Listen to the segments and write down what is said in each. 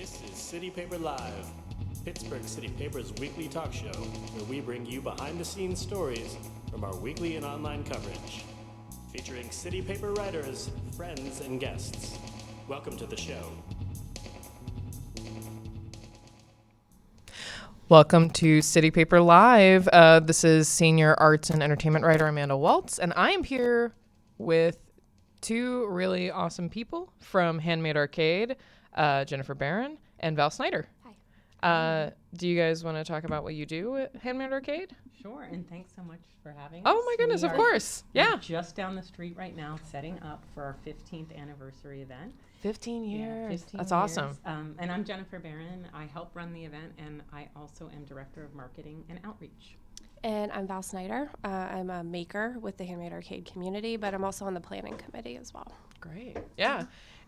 This is City Paper Live, Pittsburgh City Paper's weekly talk show, where we bring you behind-the-scenes stories from our weekly and online coverage, featuring City Paper writers, friends, and guests. Welcome to the show. Welcome to City Paper Live. This is senior arts and entertainment writer Amanda Waltz, and I am here with two really awesome people from Handmade Arcade, Jennifer Barron and Val Snyder. Hi. Do you guys want to talk about what you do at Handmade Arcade? Sure, and thanks so much for having us. Oh my goodness, of course. Yeah. Just down the street right now, setting up for our 15th anniversary event. 15 years. Yeah, 15 That's years. awesome. And I'm Jennifer Barron. I help run the event, and I also am Director of Marketing and Outreach. And I'm Val Snyder. I'm a maker with the Handmade Arcade community, but I'm also on the planning committee as well. Great. Yeah.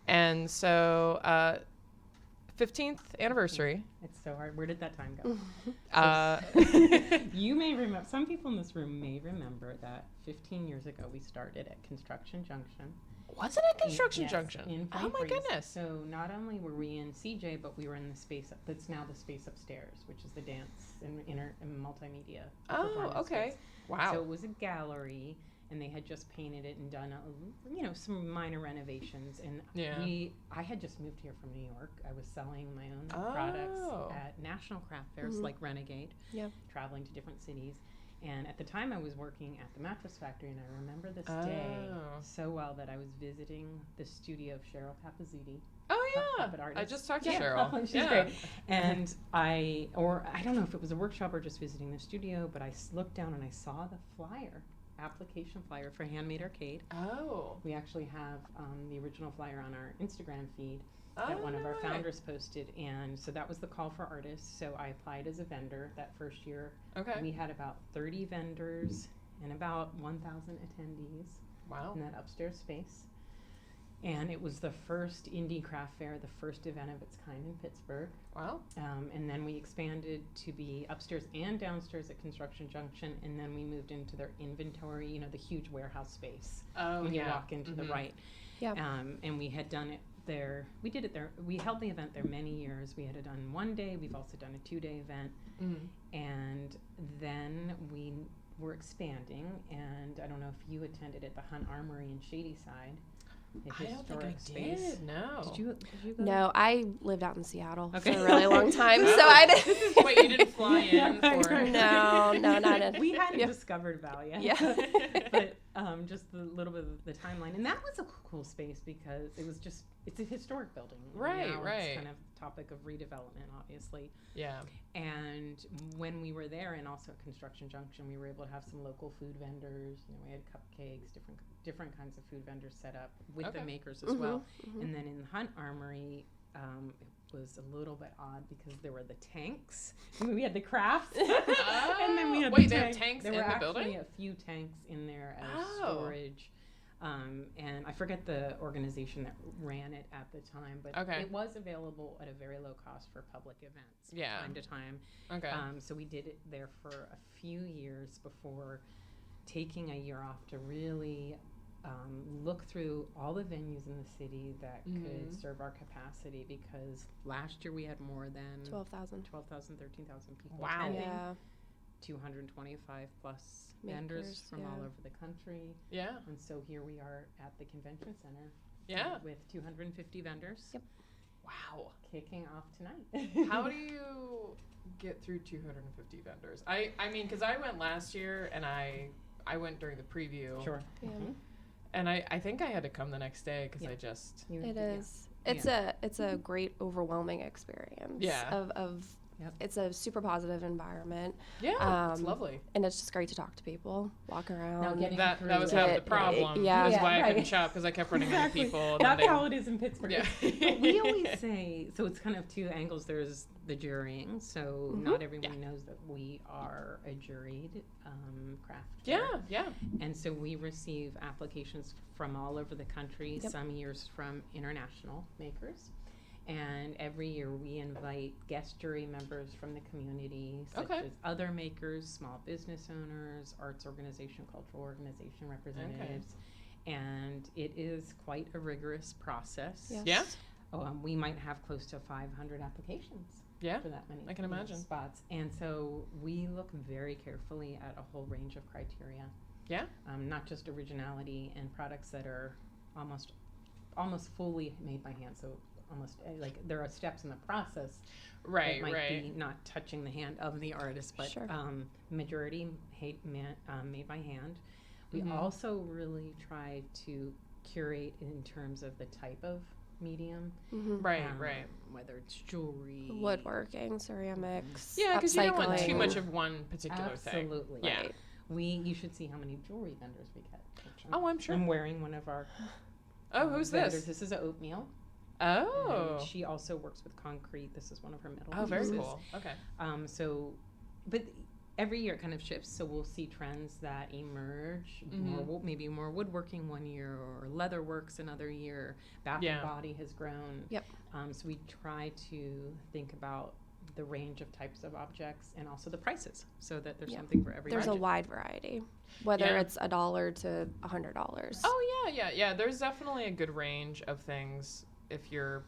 And so 15th anniversary. It's so hard. Where did that time go? You may remember, some people in this room may remember that 15 years ago we started at Construction Junction. Was it at Construction Junction? In oh my Frank Reese. goodness. So not only were we in CJ, but we were in the space that's now the space upstairs, which is the dance and multimedia. Oh, performance okay. space. Wow. So it was a gallery, and they had just painted it and done some minor renovations. And Yeah. I had just moved here from New York. I was selling my own products at national craft fairs like Renegade, traveling to different cities. And at the time, I was working at the mattress factory, and I remember this day so well that I was visiting the studio of Cheryl Papazzuti. Oh yeah, puppet artist. I just talked to Cheryl. She's great. And I don't know if it was a workshop or just visiting the studio, but I looked down and I saw the application flyer for Handmade Arcade. Oh. We actually have the original flyer on our Instagram feed that one of our founders posted, and so that was the call for artists. So I applied as a vendor that first year. Okay. We had about 30 vendors and about 1,000 attendees. Wow. In that upstairs space. And it was the first indie craft fair, the first event of its kind in Pittsburgh. Wow. And then we expanded to be upstairs and downstairs at Construction Junction, and then we moved into their inventory, the huge warehouse space. Oh, when yeah. you walk into the right. Yeah. And we had done it there. We did it there. We held the event there many years. We had it done one day. We've also done a 2-day event. And then we were expanding, and I don't know if you attended at the Hunt Armory in Shadyside. I don't think I did. No. Did you go? No, I lived out in Seattle Okay. for a really long time, so I didn't. Wait, you didn't fly in for? No, not in. We hadn't discovered Val yet. Yeah. But just a little bit of the timeline. And that was a cool space because it's a historic building. Right, now right. It's kind of topic of redevelopment, obviously. Yeah. And when we were there, and also at Construction Junction, we were able to have some local food vendors. We had cupcakes, different kinds of food vendors set up with the makers as well. And then in the Hunt Armory, it was a little bit odd because there were the tanks. We had the crafts, and then we had they have tanks there in were the building? actually a few tanks in there as storage. And I forget the organization that ran it at the time, but it was available at a very low cost for public events from time to time. Okay. So we did it there for a few years before taking a year off to really look through all the venues in the city that could serve our capacity, because last year we had more than 12,000, 13,000 people Wow. attending. Yeah. 225 plus vendors Makers, from all over the country. Yeah. And so here we are at the convention center. Yeah. With 250 vendors. Yep. Wow. Kicking off tonight. How do you get through 250 vendors? I mean, because I went last year, and I went during the preview. Sure. Yeah. And I think I had to come the next day because I just... It is. It's a great, overwhelming experience. Yeah. It's a super positive environment. Yeah, it's lovely. And it's just great to talk to people, walk around. That was half the problem. Yeah. That's why I couldn't shop, because I kept running into people. That's how it is in Pittsburgh. Yeah. But we always say, so it's kind of two angles. There's the jurying, so not everyone knows that we are a juried craft fair. Yeah. And so we receive applications from all over the country, some years from international makers. And every year we invite guest jury members from the community, such as other makers, small business owners, arts organization, cultural organization representatives. And it is quite a rigorous process. Yes. Yeah. we might have close to 500 applications Yeah, for that many I can imagine. spots. And so we look very carefully at a whole range of criteria. Yeah. Not just originality and products that are almost fully made by hand. So almost like there are steps in the process Right, that might right. be not touching the hand of the artist, but Sure. majority made by hand. We Mhm. also really try to curate in terms of the type of medium, Right, right. whether it's jewelry, Woodworking, ceramics. Yeah, because you don't want too upcycling. much of one particular thing. Absolutely. Yeah. Right. You should see how many jewelry vendors we get. Oh, I'm sure. I'm wearing one of our Oh, who's vendors. this? This is a oatmeal. Oh. And she also works with concrete. This is one of her metal Oh, very pieces. cool. Okay. But every year it kind of shifts. So we'll see trends that emerge. Mhm. Maybe more woodworking one year, or leather works another year. Bath Yeah. and body has grown. Yep. So we try to think about the range of types of objects and also the prices, so that there's Yeah. something for every There's a budget. wide variety, whether Yeah. it's $1 to $100. Oh, yeah. There's definitely a good range of things if you're,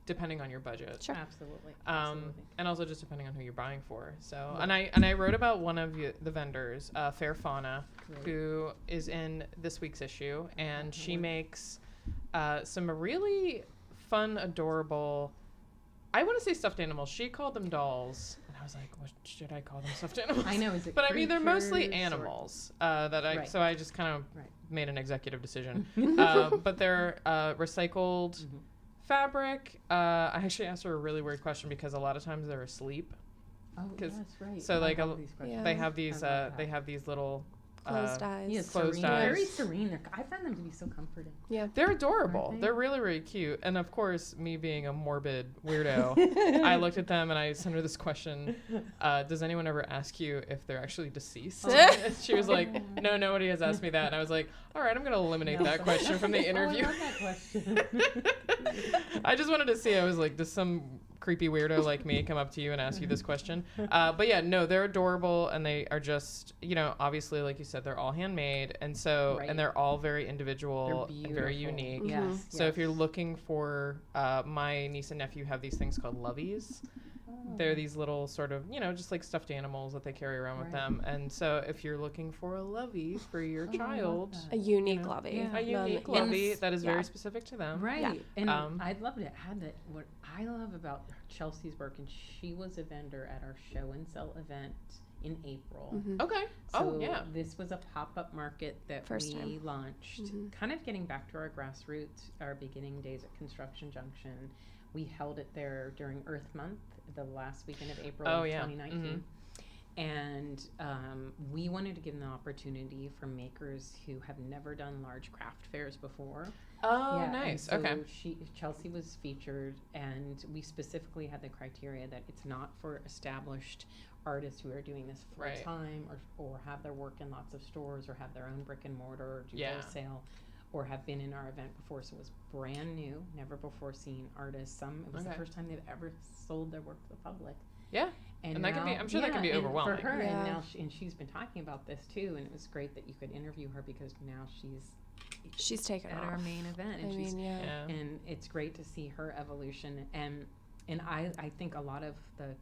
depending on your budget. Sure. Absolutely. And also just depending on who you're buying for. So, Right. and I wrote about one of the vendors, Fair Fauna, Great. who is in this week's issue, and she Mhm. makes some really fun, adorable. I want to say stuffed animals. She called them dolls, and I was like, "What should I call them? Stuffed animals?" I know. Is it But I mean, they're mostly creatures or- animals. Right. So I just kind of Right. made an executive decision. But they're recycled Mhm. fabric. I actually asked her a really weird question because a lot of times they're asleep. Oh, 'Cause- that's right. so, like, I love these questions. Yeah. They have these. I love They that. have these little. Closed eyes. Yeah, Closed serene. Very eyes. serene. I find them to be so comforting. They're adorable. Aren't they? They're really, really cute. And of course, me being a morbid weirdo, I looked at them and I sent her this question: does anyone ever ask you if they're actually deceased? And she was like, "No, nobody has asked me that." And I was like, "All right, I'm gonna eliminate that question from the interview." Oh, I love that question. I just wanted to see. I was like, does some creepy weirdo like me come up to you and ask you this question? But yeah, no, they're adorable, and they are just, obviously, like you said, they're all handmade, and so Right. and they're all very individual, They're and very beautiful. unique. Yes. So if you're looking for, my niece and nephew have these things called loveys. They're these little sort of, just like stuffed animals that they carry around with Right. them. And so if you're looking for a lovey for your Oh, I love child, that. A unique know, lovey. Yeah. a unique Yes. lovey that is Yeah. very specific to them. Right. Yeah. And Um, I'd love to add that what I love about Chelsea's work, and she was a vendor at our show and sell event in April. Mhm. Okay. So Yeah. this was a pop-up market that First we time. launched, Mhm. kind of getting back to our grassroots, our beginning days at Construction Junction. We held it there during Earth Month, the last weekend of April Oh, of yeah. 2019. And we wanted to give an opportunity for makers who have never done large craft fairs before. Oh, And nice. so Okay. Chelsea was featured, and we specifically had the criteria that it's not for established artists who are doing this full Right. time, or have their work in lots of stores, or have their own brick and mortar, or do Yeah. wholesale, or have been in our event before. So it was brand new, never before seen artists. It was the Okay. first time they've ever sold their work to the public. Yeah. And that can be- now- I'm sure that can be and overwhelming. for her. Yeah. And now she's been talking about this too, and it was great that you could interview her, because now she's She's taken at off. our main event, and I she's mean, yeah. Yeah. and it's great to see her evolution. And I think a lot of the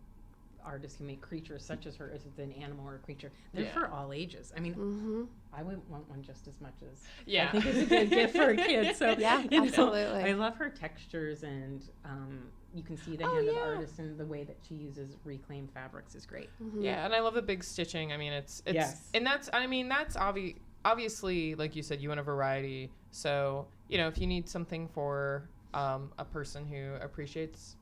artists who make creatures such as her, as an animal or a creature, they're Yeah. for all ages. I mean, Mm-hmm. I would want one just as much as Yeah. I think it's a good gift for a kid. So Yeah, you know, absolutely. I love her textures, and you can see the Oh, hand of yeah. the artist, and the way that she uses reclaimed fabrics is great. Mm-hmm. Yeah, and I love the big stitching. I mean, it's Yes. and that's obviously, like you said, you want a variety. So, if you need something for a person who appreciates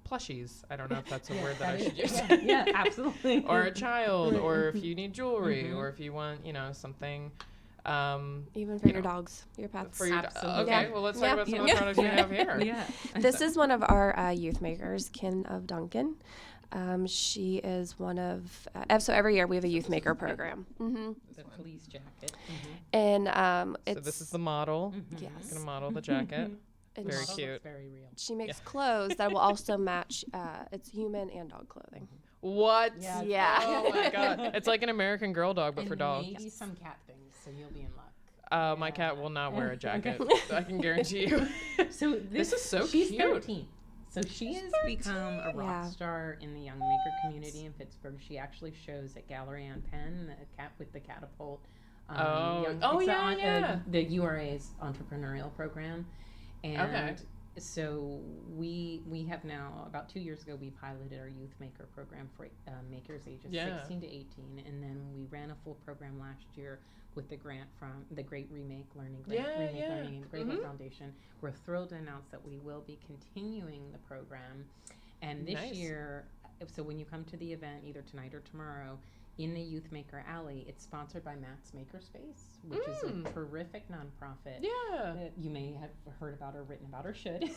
plushies, I don't know if that's a word that I should use. Yeah, absolutely. Or a child, or if you need jewelry, Mhm. or if you want, something Even for you your know, dogs, your pets. for your Absolutely. okay, Yeah. well, let's Yeah. talk about some of the Yeah. products we Yeah. have here. Yeah. This is one of our youth makers, Kin of Duncan. She is one of, so every year we have a youth maker program. Mm-hmm. The police jacket. And So it's, this is the model. Mhm. I'm gonna model the jacket. and Very Model cute. looks very real. she makes clothes that will also match, it's human and dog clothing. What? Yeah. Yeah. Oh my god! It's like an American Girl dog, but And for dogs. maybe some cat things, so you'll be in luck. My cat will not wear a jacket. I can guarantee you. So This is so she's cute. 13. So she has become a rock star in the young maker community in Pittsburgh. She actually shows at Gallery on Penn, the cat with the catapult. The URA's entrepreneurial program. And so we have now, about 2 years ago, we piloted our youth maker program for makers ages 16 to 18. And then we ran a full program last year with the grant from the Great Remake Learning Grant, Learning and Great Hope Foundation. We're thrilled to announce that we will be continuing the program. And this year, so when you come to the event, either tonight or tomorrow, in the Youth Maker Alley, it's sponsored by Matt's Makerspace, which is a terrific nonprofit that you may have heard about or written about or should.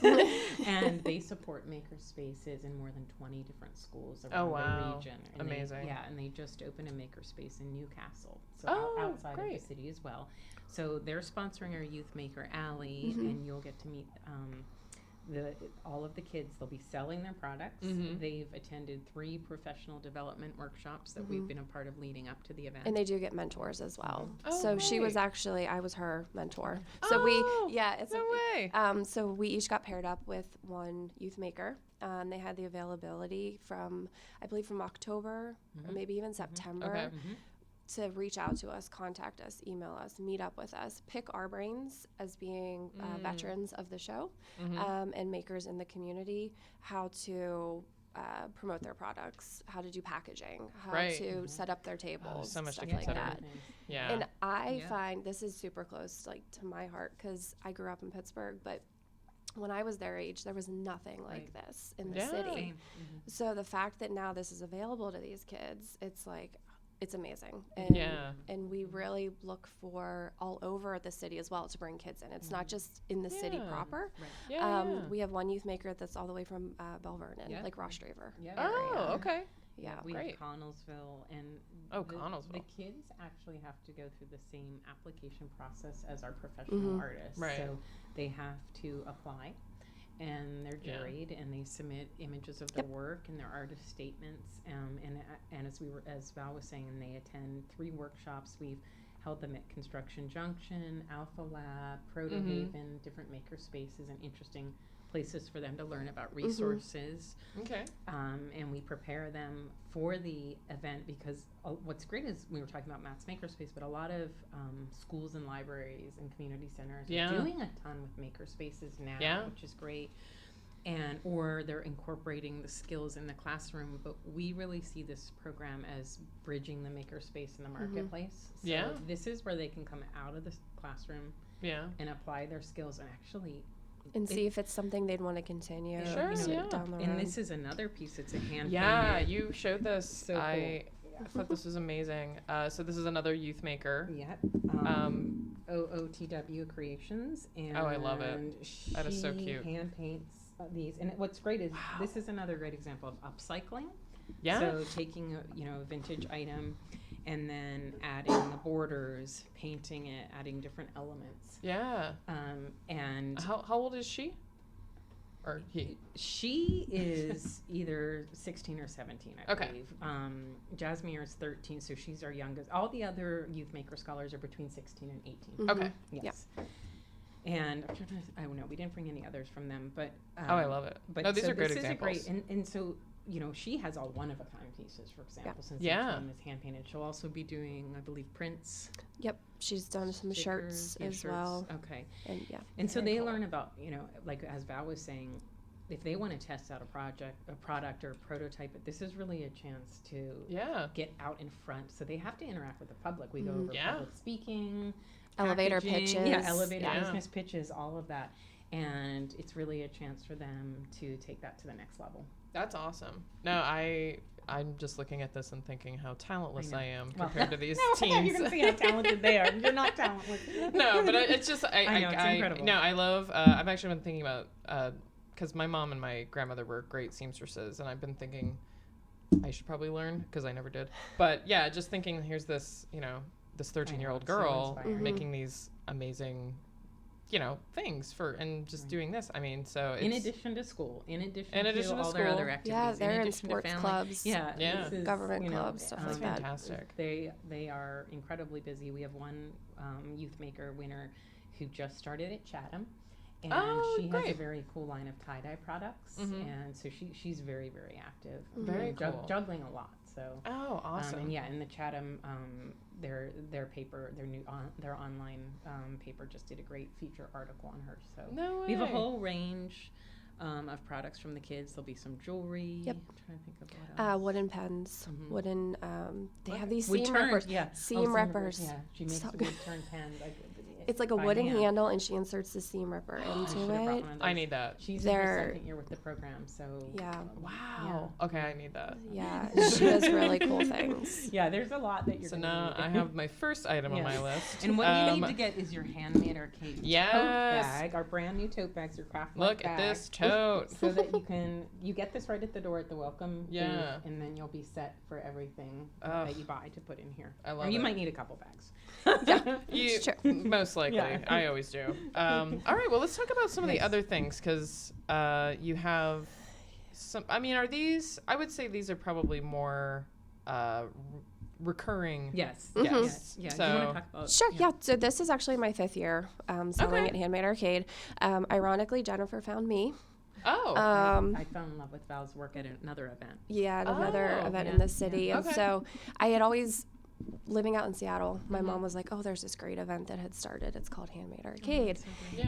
And they support makerspaces in more than 20 different schools around the region. And amazing. And they just opened a makerspace in Newcastle, so outside of the city as well. So they're sponsoring our Youth Maker Alley, and you'll get to meet all of the kids. They'll be selling their products. They've attended 3 professional development workshops that we've been a part of leading up to the event. And they do get mentors as well. Oh, so she was actually, I was her mentor. So so we each got paired up with one youth maker. They had the availability from, I believe, from October or maybe even September. To reach out to us, contact us, email us, meet up with us, pick our brains as being veterans of the show and makers in the community, how to promote their products, how to do packaging, how to set up their tables, so much stuff to like consider. that. And I find this is super close to my heart because I grew up in Pittsburgh, but when I was their age, there was nothing like this in the city. So the fact that now this is available to these kids, it's like, it's amazing. And we really look for all over the city as well to bring kids in. It's not just in the city proper. We have one youth maker that's all the way from Bell Vernon, like Ross Draver. We have Connellsville, and Connellsville. The kids actually have to go through the same application process as our professional artists. So they have to apply, and they're juried, and they submit images of their work and their artist statements. And as Val was saying, they attend 3 workshops. We've held them at Construction Junction, Alpha Lab, Proto Haven, different maker spaces, and interesting places for them to learn about resources. And we prepare them for the event because what's great is we were talking about Matt's Makerspace, but a lot of schools and libraries and community centers are doing a ton with makerspaces now, which is great. Or they're incorporating the skills in the classroom, but we really see this program as bridging the makerspace in the marketplace. So this is where they can come out of the classroom and apply their skills and actually see if it's something they'd want to continue down the road. And this is another piece. It's a hand painted. You showed this. So I thought this was amazing. So this is another youth maker. OOTW Creations. And I love it. That is so cute. Hand paints these. And what's great is this is another great example of upcycling. So taking a vintage item and then adding the borders, painting it, adding different elements. And how old is she? Or he? She is either 16 or 17, I believe. Jasmine is 13, so she's our youngest. All the other youth maker scholars are between 16 and 18. Yes. And I don't know, we didn't bring any others from them, but I love it. But no, these are great this examples. Is great, and so she has all one-of-a-kind pieces, for example, since each one is hand-painted. She'll also be doing, I believe, prints. She's done some shirts as well. Okay. And so they learn about, like as Val was saying, if they want to test out a product or a prototype, this is really a chance to get out in front. So they have to interact with the public. We go over public speaking, elevator pitches. Business pitches, all of that. And it's really a chance for them to take that to the next level. That's awesome. No, I'm just looking at this and thinking how talentless I am compared to these teens. You can see how talented they are. You're not talentless. No, but it's just I know, it's incredible. No, I love. I've actually been thinking about because my mom and my grandmother were great seamstresses, and I've been thinking I should probably learn because I never did. But just thinking, here's this this 13-year-old girl making these amazing things and just doing this. I mean, so in addition to school, in addition to all their other activities, yeah, they're in addition sports to family, clubs, this is, government clubs, stuff like that. Fantastic. They are incredibly busy. We have one youth maker winner who just started at Chatham. And she has a very cool line of tie-dye products, and so she's very, very active. Very cool. Juggling a lot. So awesome. And the Chatham, their paper, their online paper just did a great feature article on her. So we have a whole range of products from the kids. There'll be some jewelry. Yep. I'm trying to think of what else. Wooden pens, wooden. They have these Wood seam turned, rippers. yeah. Seam rippers. Yeah, she makes the wood turned pens. It's like a wooden handle, and she inserts the seam ripper into it. I need that. She's in her second year with the program, so yeah. Wow. Yeah. Okay, I need that. Yeah, she does really cool things. Yeah, there's a lot that you're. So now I have my first item on my list. And what you need to get is your Handmade Arcade tote bag. Our brand new tote bags, your craft Look at this tote. So that you get this right at the door at the welcome. Yeah. Booth, and then you'll be set for everything that you buy to put in here. I love it. Or you it. might need a couple bags. Most likely. Yeah. I always do. All right, well, let's talk about some of the other things, because you have some, are these, I would say these are probably more recurring Yes. guests. Yeah. So, you want to talk about? Sure, yeah. So this is actually my 5th year selling at Handmade Arcade. Ironically, Jennifer found me. Oh. I fell in love with Val's work at another event. Yeah, at another event in the city. And so I had always, living out in Seattle, my mom was like, oh, there's this great event that had started. It's called Handmade Arcade.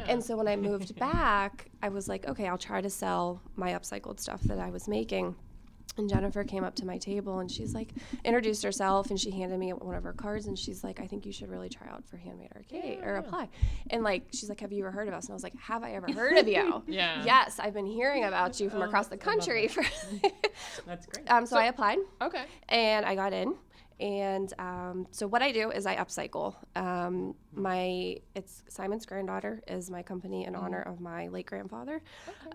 And so when I moved back, I was like, okay, I'll try to sell my upcycled stuff that I was making. And Jennifer came up to my table and she's like, introduced herself, and she handed me one of her cards, and she's like, I think you should really try out for Handmade Arcade or apply. And like, she's like, have you ever heard of us? And I was like, have I ever heard of you? Yes, I've been hearing about you from across the country. That's great. So I applied. Okay. And I got in. And so what I do is I upcycle. It's Simon's Granddaughter is my company in honor of my late grandfather.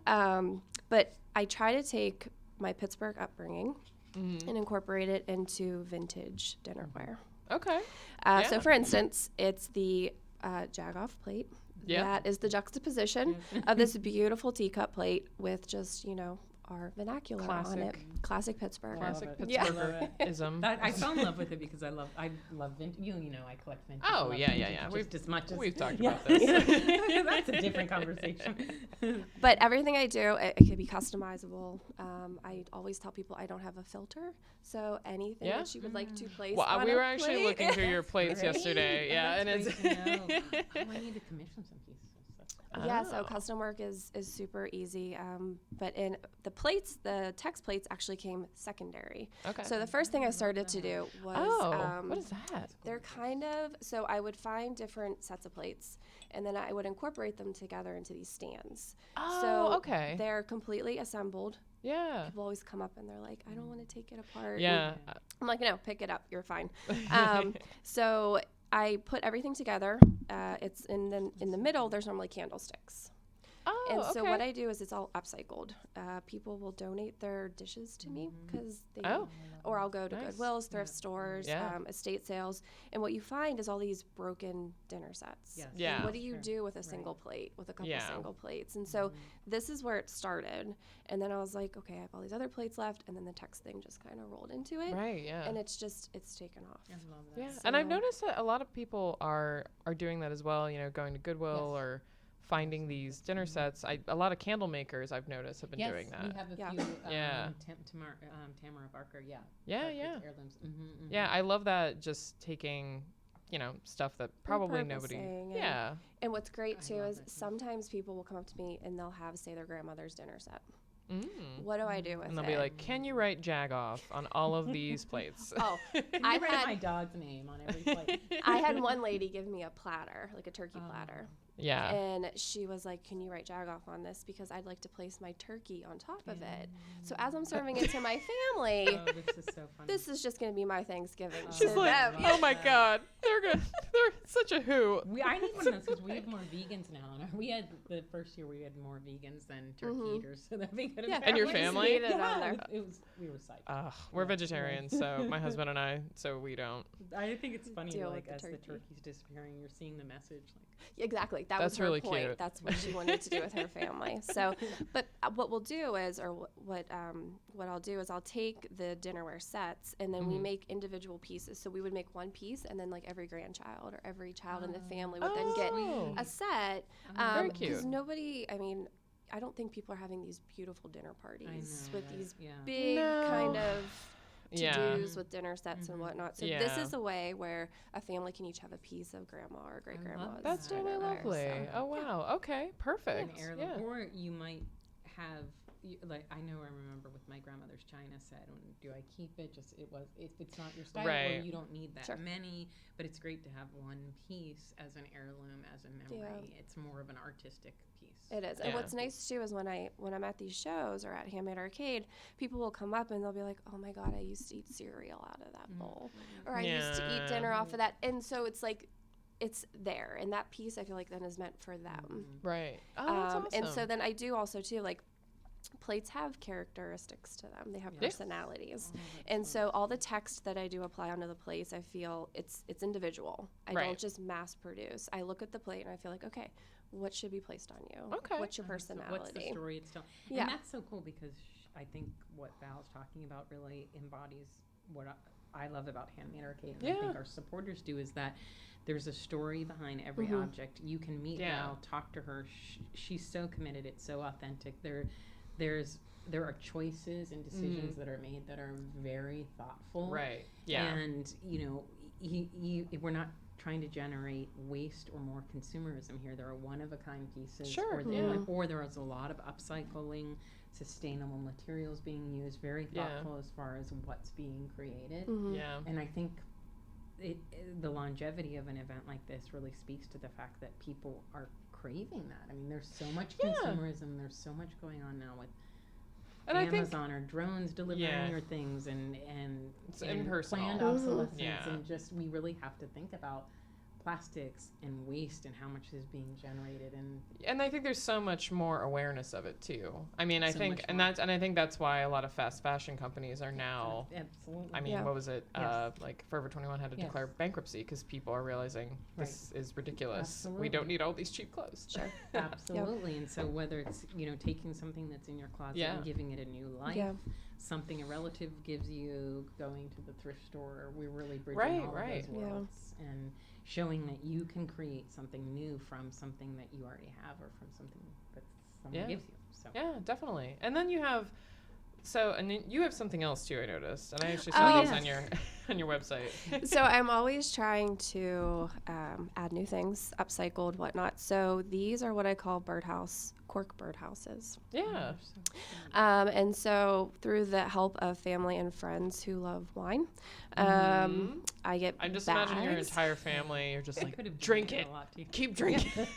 But I try to take my Pittsburgh upbringing and incorporate it into vintage dinnerware. Okay. So for instance, it's the Jagoff plate. That is the juxtaposition of this beautiful teacup plate with just, our vernacular on it. Classic Pittsburgh. Classic Pittsburghism. I fell in love with it because I love vintage. I collect vintage. Oh, yeah. We've talked about this. That's a different conversation. But everything I do, it can be customizable. I always tell people I don't have a filter, so anything that you would like to place on we were a actually plate. looking through your plates yesterday. Yeah, and it's. I need to commission some pieces. Yeah, so custom work is super easy. But in the plates, the text plates actually came secondary. Okay. So the first thing I started to do was what is that? They're kind of, so I would find different sets of plates, and then I would incorporate them together into these stands. They're completely assembled. Yeah. People always come up and they're like, I don't want to take it apart. Yeah. I'm like, no, pick it up. You're fine. So I put everything together. It's in the middle. There's normally candlesticks. So what I do is it's all upcycled. People will donate their dishes to me because they, or I'll go to Goodwills, thrift stores, estate sales, and what you find is all these broken dinner sets. Yes. Yeah. And what do you do with a single plate, with a couple single plates? And so this is where it started. And then I was like, okay, I have all these other plates left, and then the text thing just kind of rolled into it. Right. Yeah. And it's taken off. I love that. Yeah. And I've noticed that a lot of people are doing that as well. Going to Goodwill or finding these dinner sets. A lot of candle makers I've noticed have been doing that. We have a few. Tamara Barker. Yeah. Heirlooms. Yeah, I love that. Just taking, stuff that probably nobody. And what's great too is sometimes people will come up to me and they'll have, say, their grandmother's dinner set. What do I do with it? And they'll be like, can you write Jagoff on all of these plates? I read my dog's name on every plate. I had one lady give me a platter, like a turkey platter. Yeah. And she was like, can you write Jagoff on this? Because I'd like to place my turkey on top of it. So as I'm serving it to my family, this is so funny. This is just going to be my Thanksgiving. She's like, oh my God, they're such a hoot. I need one of those because we have more vegans now. And we had the first year we had more vegans than turkey eaters. So that'd be good. Yeah. And your family? We were psyched. We're vegetarians, so my husband and I, so we don't. I think it's funny, Deal like with as the the turkey. turkey's disappearing, you're seeing the message. Like, Exactly. that That's was her really point. cute. That's what she wanted to do with her family. So, but what we'll do is, or what I'll do is I'll take the dinnerware sets and then we make individual pieces. So we would make one piece and then like every grandchild or every child in the family would then get a set. Very cute. Because nobody, I mean, I don't think people are having these beautiful dinner parties with these big kind of to-dos with dinner sets and whatnot. So this is a way where a family can each have a piece of grandma or great grandma's. That's really lovely. Oh wow. Okay. Perfect. An heirloom. Or you might have like I remember with my grandmother's china set. Do I keep it? Just if it's not your style, or you don't need that many. But it's great to have one piece as an heirloom, as a memory. It's more of an artistic piece. It is. And what's nice too is when I'm at these shows or at Handmade Arcade, people will come up and they'll be like, "Oh my God, I used to eat cereal out of that bowl," or "I used to eat dinner off of that." And so it's like, it's there, and that piece I feel like then is meant for them. Right. Oh, that's awesome. And so then I do also too like. Plates have characteristics to them. They have personalities. And so all the text that I do apply onto the plates, I feel it's individual. I don't just mass produce. I look at the plate and I feel like, okay, what should be placed on you? Okay. What's your personality? What's the story it's telling? And that's so cool because I think what Val's talking about really embodies what I love about Handmade Arcade. And I think our supporters do is that there's a story behind every object. You can meet Val, talk to her. She's so committed. It's so authentic. There are choices and decisions that are made that are very thoughtful. Right. Yeah. And we're not trying to generate waste or more consumerism here. There are one-of-a-kind pieces. Sure. Or there is a lot of upcycling, sustainable materials being used. Very thoughtful as far as what's being created. Yeah. And I think the longevity of an event like this really speaks to the fact that people are craving that. I mean, there's so much consumerism. There's so much going on now with Amazon or drones delivering your things and it's impersonal. Planned obsolescence and just we really have to think about plastics and waste and how much is being generated and I think there's so much more awareness of it too. I mean, I think I think that's why a lot of fast fashion companies are now absolutely. I mean, what was it? Like Forever 21 had to declare bankruptcy because people are realizing this is ridiculous. Absolutely. We don't need all these cheap clothes. Sure. Absolutely. And so whether it's taking something that's in your closet and giving it a new life, something a relative gives you, going to the thrift store, we're really bridging all of those worlds and showing that you can create something new from something that you already have or from something that someone gives you. So yeah, definitely. And then you have you have something else too, I noticed, and I actually saw these on your on your website. So I'm always trying to add new things, upcycled, whatnot. So these are what I call cork birdhouses. Yeah. And so through the help of family and friends who love wine, I get I'm just bags. imagining your entire family. You're just like, drink it. Keep drinking.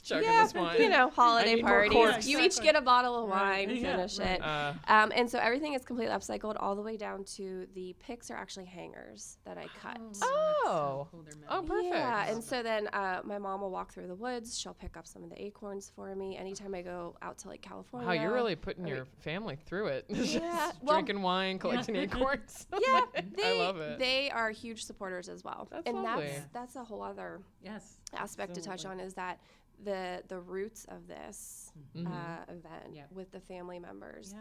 Chugging this wine. Holiday parties. corks. You each get a bottle of wine, finish it. And so everything is completely upcycled all the way down to the picks are actually hangers that I cut. Oh, perfect. Yeah, and so then my mom will walk through the woods. She'll pick up some of the acorns for me. Anytime I go out to like California. Wow, you're really putting your family through it. Yeah, drinking wine, collecting acorns. Yeah, I love it. They are huge supporters as well. That's lovely. That's a whole other aspect to touch on is that the roots of this event with the family members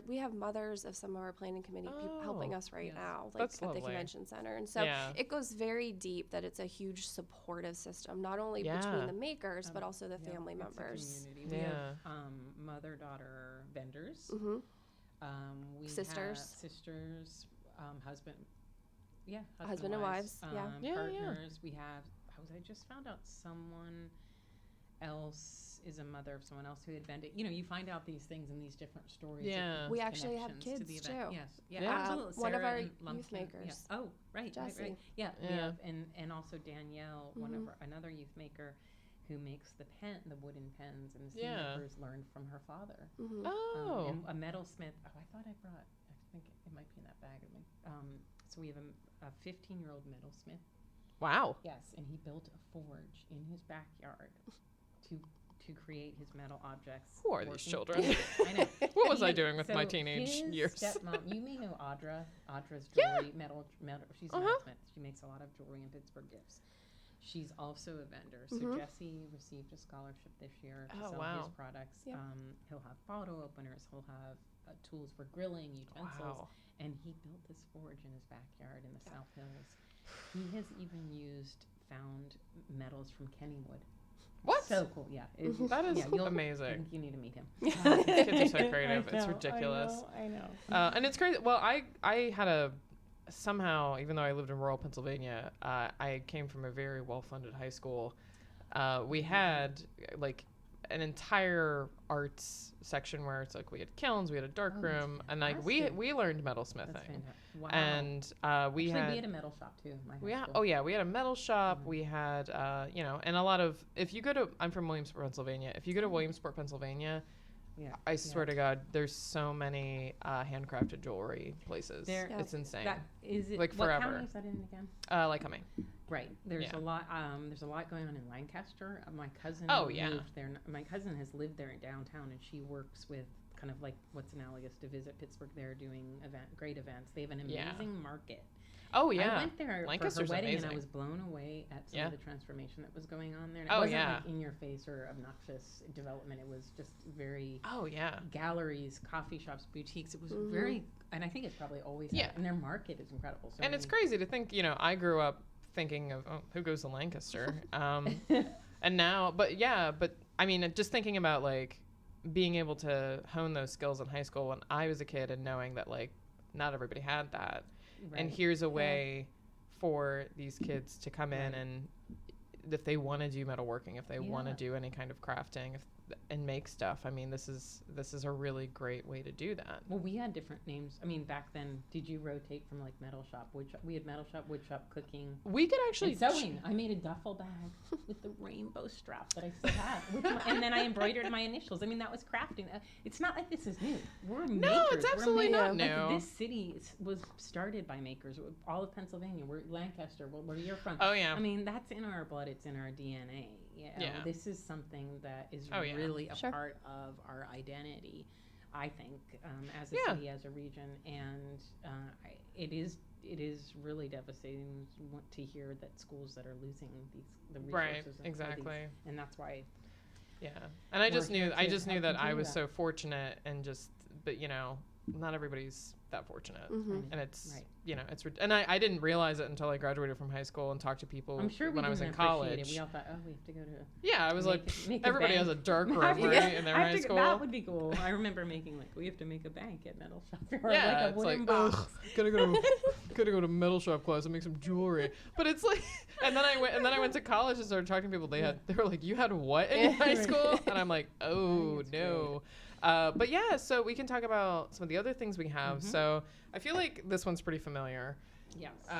we have mothers of some of our planning committee people helping us now, like That's at lovely. the convention center, and so it goes very deep that it's a huge supportive system, not only between the makers but also the family members. We have mother-daughter vendors. We sisters, husband and wives, partners. We have. I just found out someone else is a mother of someone else who had vended. You find out these things in these different stories. Yeah, we actually have kids to the too. Event. Yes, absolutely. One of our youth makers. Yeah. Oh, right, Jesse. right. Yeah, we have, and also Danielle, another youth maker, who makes the wooden pens, and the seam makers learned from her father. And a metalsmith. Oh, I thought I brought. I think it might be in that bag. So we have a 15-year-old metalsmith. Wow. Yes, and he built a forge in his backyard to create his metal objects. Who are these children? I know. What was I doing with my teenage years? Stepmom, you may know Audra's jewelry, metal. She's a metalsmith. She makes a lot of jewelry in Pittsburgh gifts. She's also a vendor. So Jesse received a scholarship this year to sell his products. Yep. He'll have photo openers. He'll have tools for grilling, utensils. And he built this forge in his backyard in the South Hills. He has even found metals from Kennywood. What? So cool, yeah. That is amazing. I think you need to meet him. Kids are so creative. It's ridiculous. I know. And it's crazy. Well, I had somehow, even though I lived in rural Pennsylvania, I came from a very well-funded high school. We had like an entire arts section where it's like we had kilns, we had a dark room, and like we learned metalsmithing. Wow. And we had a metal shop too. we had a metal shop. We had and a lot of, if you go to, I'm from Williamsport, Pennsylvania. If you go to Williamsport, Pennsylvania, I swear to God, there's so many handcrafted jewelry places. It's insane. Is it like what forever. What county is that in again? Lycoming. Right. There's a lot. There's a lot going on in Lancaster. My cousin. Moved there. My cousin has lived there in downtown, and she works with kind of like what's analogous to Visit Pittsburgh. They're doing great events. They have an amazing market. Oh yeah. I went there Lancaster's for her wedding, amazing. and I was blown away at some of the transformation that was going on there. And it Oh, wasn't yeah. like in your face or obnoxious development. It was just very yeah. galleries, coffee shops, boutiques. It was very, and I think it's probably always and their market is incredible. So and it's crazy to think, I grew up thinking of who goes to Lancaster, and now, but I mean, just thinking about like being able to hone those skills in high school when I was a kid, and knowing that like not everybody had that. Right. And here's a way for these kids to come in and if they want to do metalworking, if they want to do any kind of crafting, and make stuff. I mean, this is a really great way to do that. Well, we had different names. I mean, back then, did you rotate from like metal shop, wood shop? We had metal shop, wood shop, cooking. We could actually sewing. I made a duffel bag with the rainbow strap that I still have, and then I embroidered my initials. I mean, that was crafting. It's not like this is new. We're makers. No, it's absolutely not new. Like, this city was started by makers. All of Pennsylvania. We're Lancaster. Where you're from. Oh yeah. I mean, that's in our blood. It's in our DNA. This is something that is really a part of our identity, I think, as a city, as a region, and it is really devastating to hear that schools that are losing the resources. Right, exactly. And that's why. Yeah, and I just knew that I was so fortunate, and but not everybody's that fortunate, and it's and I didn't realize it until I graduated from high school and talked to people. I'm sure when I was in college. We all thought, we have to go to. Yeah, I was everybody has a dark room right in their high school. That would be cool. I remember making we have to make a bank at metal shop. Or yeah, a wooden box. gotta go to metal shop class and make some jewelry. But it's like, and then I went to college and started talking to people. They were like, you had what in high school? And I'm like, oh no. But yeah, so we can talk about some of the other things we have. So I feel like this one's pretty familiar. Yes. We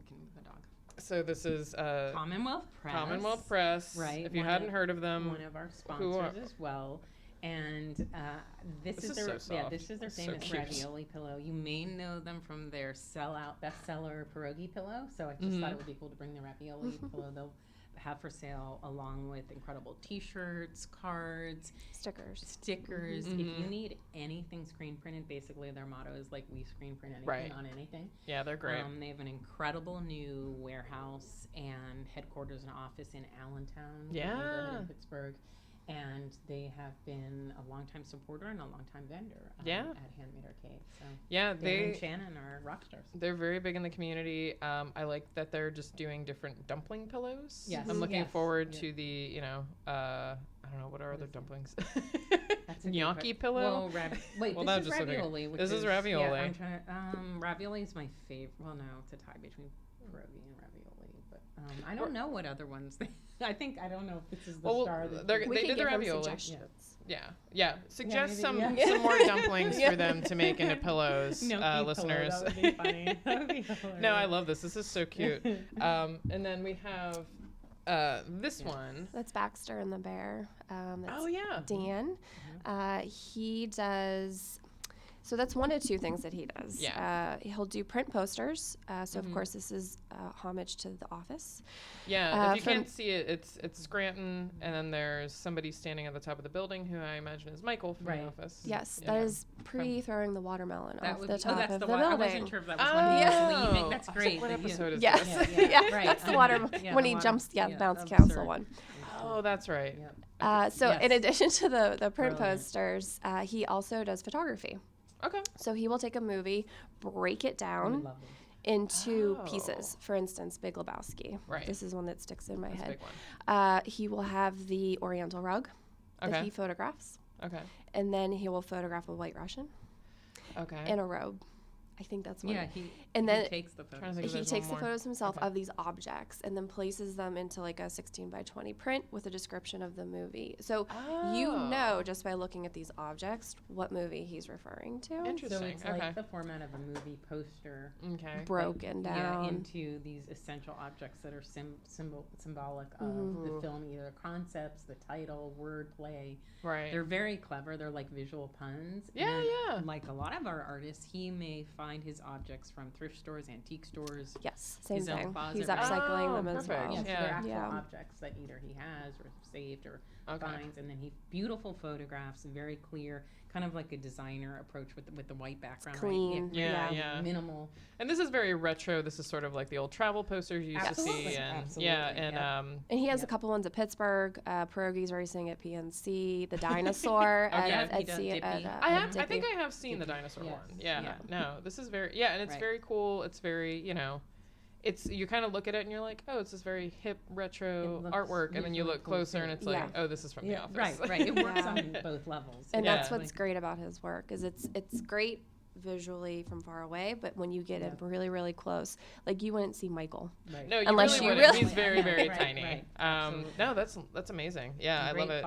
can move the dog. So this is Commonwealth Press. Commonwealth Press. Right. If you hadn't heard of them. One of our sponsors as well. And this is their famous ravioli pillow. You may know them from their bestseller pierogi pillow. So I just thought it would be cool to bring the ravioli pillow. They'll have for sale along with incredible T-shirts, cards, stickers. If you need anything screen printed, basically their motto is like, we screen print anything on anything. Yeah, they're great. They have an incredible new warehouse and headquarters and office in Allentown, in Pittsburgh. And they have been a longtime supporter and a longtime vendor at Handmade Arcade. So Dan and Shannon are rock stars. They're very big in the community. I like that they're just doing different dumpling pillows. Yes. I'm looking forward to the, I don't know, what are other dumplings? That's a gnocchi pillow? Well, this is ravioli. This is ravioli. Yeah, I'm trying to, ravioli is my favorite. Well, no, it's a tie between pierogi and ravioli. But I don't know what other ones I don't know if this is the star. They did the ravioli. Yeah. Suggest some more dumplings for them to make into pillows, listeners. That would be funny. That would be hilarious. No, I love this. This is so cute. And then we have this one. That's Baxter and the Bear. That's Dan. He does So that's one of two things that he does. Yeah. He'll do print posters. So of course this is homage to The Office. Yeah, if you can't see it, it's Scranton, and then there's somebody standing at the top of the building who I imagine is Michael from The Office. Yes, that is throwing the watermelon off the top of the one. building. I wasn't sure if that was one he was leaving. That's great. What episode is Yes, this? right. That's the water when he jumps. Bounce council one. Oh, that's right. In addition to the print posters, he also does photography. Okay. So he will take a movie, break it down into pieces. For instance, Big Lebowski. Right. This is one that sticks in my That's head. a big one. He will have the Oriental rug that he photographs. Okay. And then he will photograph a White Russian. Okay. In a robe. I think that's one. Yeah, he takes the photos. He takes the photos himself of these objects and then places them into like a 16 by 20 print with a description of the movie. So you know just by looking at these objects what movie he's referring to. Interesting. So it's like the format of a movie poster. Okay. Broken down. Into these essential objects that are symbolic of the film, either concepts, the title, wordplay. Right. They're very clever. They're like visual puns. Yeah, and like a lot of our artists, he may find his objects from thrift stores, antique stores. Yes, same thing. Closet, He's upcycling them as well. Yeah, so they're actual objects that either he has or saved or finds, and then he beautiful photographs, very clear, kind of like a designer approach with the white background. It's clean. Right? Yeah. Minimal. And this is very retro. This is sort of like the old travel posters you used to see, and and he has a couple ones at Pittsburgh, Pierogies racing at PNC, the dinosaur at I think I have seen the dinosaur one. Yeah. No, this is very and it's very cool. It's very it's you kind of look at it and you're like, oh, it's this very hip retro artwork, and then you look closer and it's like, oh, this is from The Office. Right. It works on both levels. And that's what's great about his work is it's great visually from far away, but when you get in really, really close, like you wouldn't see Michael. Right. No, unless you really he's very, very tiny. No, that's amazing. Yeah, I love it.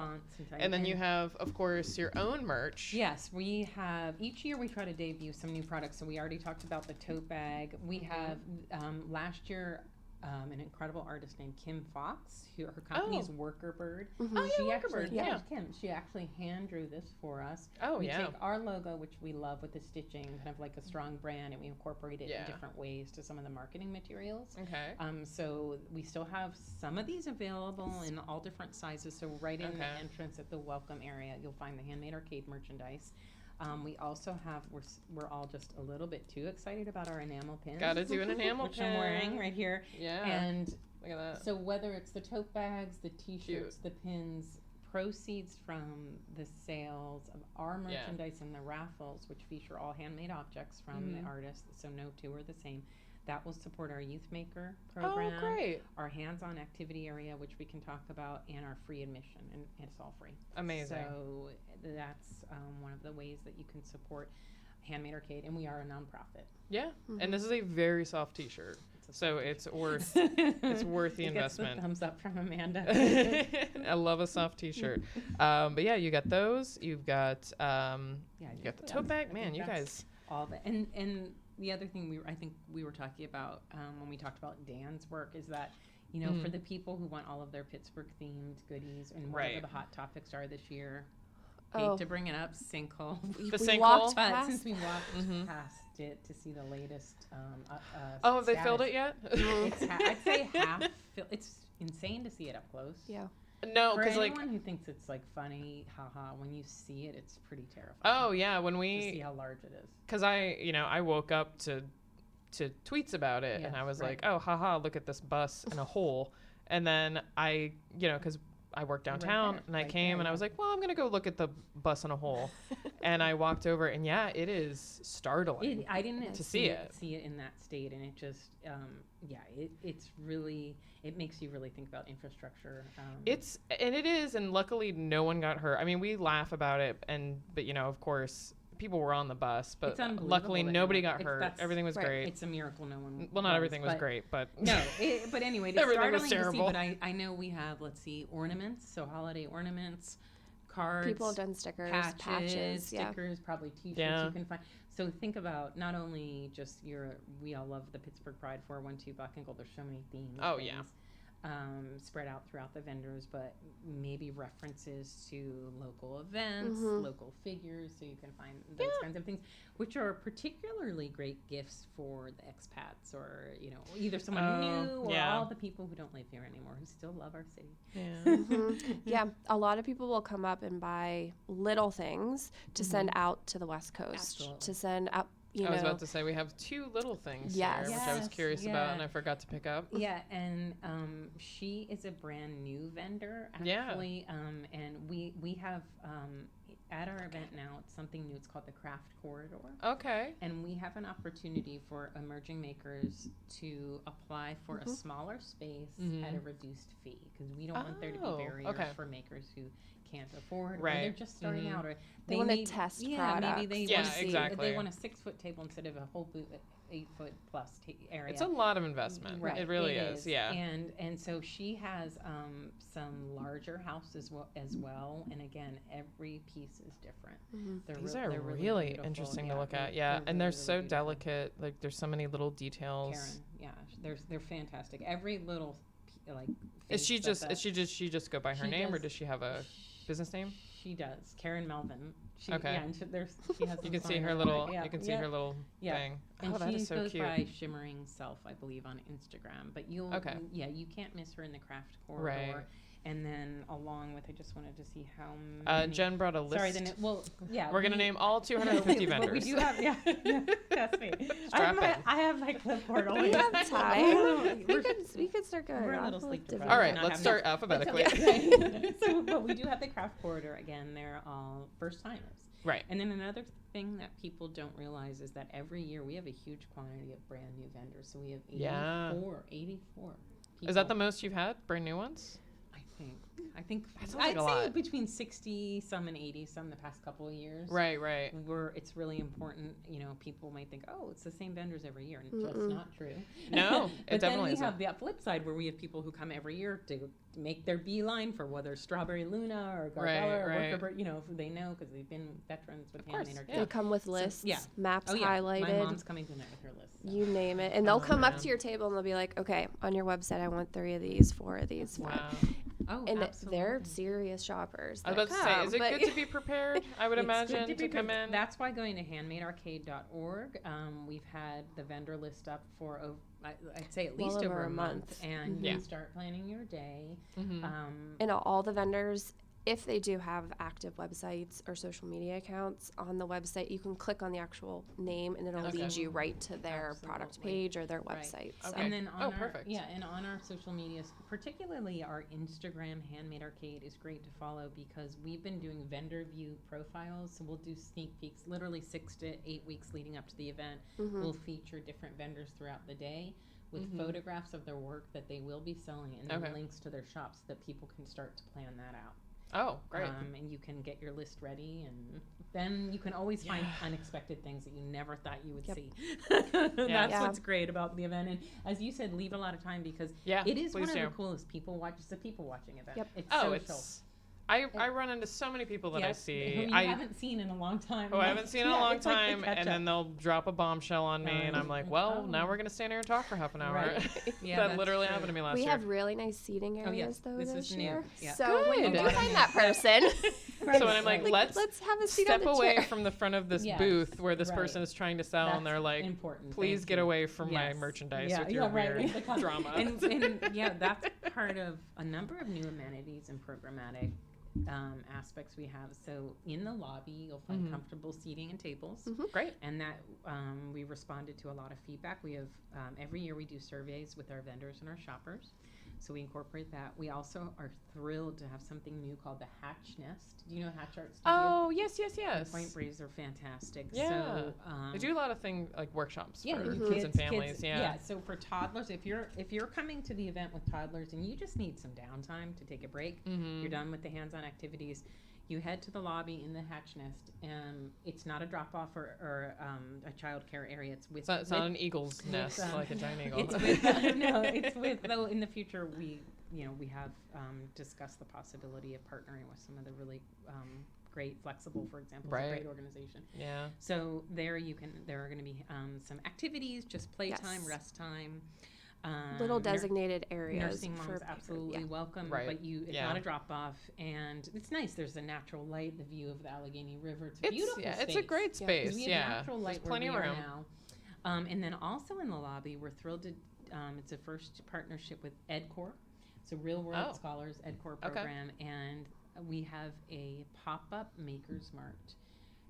And then you have, of course, your own merch. Yes, we have each year we try to debut some new products. So we already talked about the tote bag. We have last year an incredible artist named Kim Fox. Her company is Worker Bird. Worker Bird. Yeah, Kim. She actually hand drew this for us. We take our logo, which we love with the stitching, kind of like a strong brand, and we incorporate it in different ways to some of the marketing materials. Okay. So we still have some of these available in all different sizes. So right in the entrance at the welcome area, you'll find the Handmade Arcade merchandise. We also have, we're all just a little bit too excited about our enamel pins. Gotta do an enamel which pin. I'm wearing right here. Yeah. And look at that. So whether it's the tote bags, the t-shirts, the pins, proceeds from the sales of our merchandise and the raffles, which feature all handmade objects from the artists, so no two are the same. That will support our Youth Maker program, our hands-on activity area, which we can talk about, and our free admission, and it's all free. Amazing. So that's one of the ways that you can support Handmade Arcade, and we are a nonprofit. Yeah, and this is a very soft T-shirt, so it's worth the investment. The thumbs up from Amanda. I love a soft T-shirt. But yeah, you got those. You've got you got the tote bag. Man, you guys all the and. The other thing I think we were talking about when we talked about Dan's work is that, for the people who want all of their Pittsburgh-themed goodies and whatever the hot topics are this year, hate to bring it up, sinkhole. The sinkhole? Since we walked past it to see the latest have they filled it yet? I'd say half. It's insane to see it up close. Yeah. No, for because anyone who thinks it's like funny, haha, when you see it, it's pretty terrifying. Oh yeah, when we to see how large it is. Because I woke up to tweets about it, and I was like, oh haha, look at this bus in a hole, and then because I work downtown, and I came and I was like, well, I'm gonna go look at the bus in a hole, and I walked over, and it is startling. I didn't see it in that state, and it just it's really. It makes you really think about infrastructure. It is, and luckily no one got hurt. I mean, we laugh about it, but of course people were on the bus, but luckily nobody got hurt. Everything was great. It's a miracle no one. Well, not everything was great, but no. But anyway, it's everything startling was terrible. to see. But I know we have ornaments, so holiday ornaments, cards. People have done stickers, patches, stickers, probably T-shirts you can find. So think about not only just we all love the Pittsburgh Pride 412 Black and Gold. There's so many themes. Oh, yeah. spread out throughout the vendors, but maybe references to local events, local figures, so you can find those kinds of things, which are particularly great gifts for the expats, or either someone new or all the people who don't live here anymore who still love our city. Yeah, a lot of people will come up and buy little things to send out to the West Coast, to send out. I was about to say we have 2 little things here, which I was curious about and I forgot to pick up. Yeah, and she is a brand new vendor, actually. And we have at our event now, it's something new. It's called the Craft Corridor. Okay. And we have an opportunity for emerging makers to apply for a smaller space at a reduced fee, because we don't want there to be barriers for makers who can't afford, or they're just starting out, or they want to test products. Maybe they want to see, they want a 6-foot table instead of a whole 8-foot plus area. It's a lot of investment. Right. It really is. Yeah. And so she has some larger houses as well. And again, every piece is different. These are really interesting to look at. Yeah, and they're so delicate. Like there's so many little details. Karen, they're fantastic. Every little Is she just go by her name, or does she have a business name? She does. Karen Melvin. She has. You can see her little. You can see her little thing. And that is so cute. She goes by Shimmering Self, I believe, on Instagram. But you can't miss her in the Craft Corridor. Right. And then along with, I just wanted to see how many. Jen brought a list. Sorry, then we're gonna name all 250 vendors. We do have, trust me. I have my clipboard. We have time. we could start going. We're a little sleep deprived. All right, let's start alphabetically. But we do have the Craft Corridor again. They're all first timers. Right. And then another thing that people don't realize is that every year we have a huge quantity of brand new vendors. So we have 84 people. Is that the most you've had, brand new ones? I think I'd say between 60 some and 80 some the past couple of years. Right. It's really important. People might think, oh, it's the same vendors every year, and it's just not true. No, it definitely isn't. But then we have the flip side where we have people who come every year to make their beeline for whether Strawberry Luna or Granddaughter or Worker, who they know because they've been veterans with Handmade Arcade. They come with lists, maps highlighted. My mom's coming tonight with her list. So. You name it, and they'll come up to your table and they'll be like, "Okay, on your website, I want 3 of these, 4 of these." Wow. Oh, and absolutely. they're serious shoppers. I was about to say, is it good to be prepared? I would imagine to come in. That's why going to handmadearcade.org, we've had the vendor list up for, I'd say at least over a month. And you start planning your day. And all the vendors, if they do have active websites or social media accounts on the website, you can click on the actual name and it'll lead you right to their product page or their website. So. And then on on our social medias, particularly our Instagram Handmade Arcade is great to follow because we've been doing vendor view profiles. So we'll do sneak peeks, literally 6 to 8 weeks leading up to the event. We'll feature different vendors throughout the day with photographs of their work that they will be selling and then links to their shops so that people can start to plan that out. Oh, great. And you can get your list ready, and then you can always find unexpected things that you never thought you would see. That's what's great about the event. And as you said, leave a lot of time because it is one of the coolest people watch. It's a people watching event. It's social. I run into so many people that I see. Who you haven't seen in a long time. I haven't seen in a long time, and then they'll drop a bombshell on me, and I'm like, well, now we're going to stand here and talk for half an hour. Right. That literally happened to me last year. We have really nice seating areas, though, this year. Yeah. So when you do find that person. So when I'm like, let's have a seat step on the away chair. from the front of this booth where this person is trying to sell, and they're like, please get away from my merchandise with your weird drama. And that's part of a number of new amenities and programmatic aspects we have. So in the lobby, you'll find comfortable seating and tables. Great. And that we responded to a lot of feedback. We have every year we do surveys with our vendors and our shoppers. So we incorporate that. We also are thrilled to have something new called the Hatch Nest. Do you know Hatch Art Studio? Oh, yes. Point Breeze are fantastic. Yeah. So, they do a lot of things like workshops for kids kids and families. So for toddlers, if you're coming to the event with toddlers and you just need some downtime to take a break, you're done with the hands-on activities, you head to the lobby in the Hatch Nest. It's not a drop-off or a child care area. It's not an eagle's nest, like a giant eagle. It's with, though in the future we have discussed the possibility of partnering with some of the really great Flexible, for example, is a great organization. Yeah. So there are going to be some activities, just playtime, rest time. Little designated areas. Nursing moms absolutely welcome, Right. but it's not a drop off, and it's nice. There's a natural light, the view of the Allegheny River. It's a beautiful space. It's a great space. We have natural light. There's plenty of room now. And then also in the lobby, we're thrilled to. It's a first partnership with EdCore, so Real World Scholars EdCore program, and we have a pop-up Makers Mart.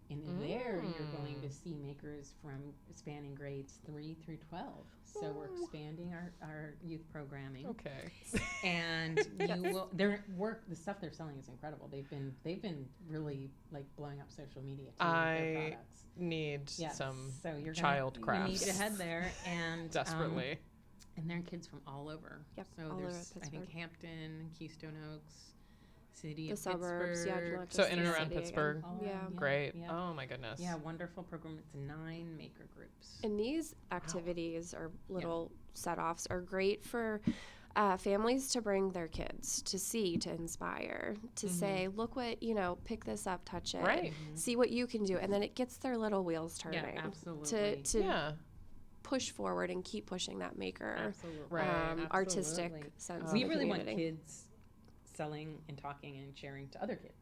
And there you're going to see makers from spanning grades 3 through 12. So we're expanding our youth programming. Okay. And the stuff they're selling is incredible. They've been really like blowing up social media too with their products. Need some so child crafts. You need to head there and desperately. And there are kids from all over. Yep, so all over there's I think Pittsburgh. Hampton, Keystone Oaks, city The of suburbs, Pittsburgh. So in and around Pittsburgh. Great. Yeah. Oh my goodness. Yeah, wonderful program. It's 9 maker groups. And these activities or little set-offs are great for families to bring their kids to see, to inspire, to say, look what, pick this up, touch it, Right. see what you can do. And then it gets their little wheels turning absolutely. to push forward and keep pushing that maker artistic sense of We the really community. want kids selling and talking and sharing to other kids.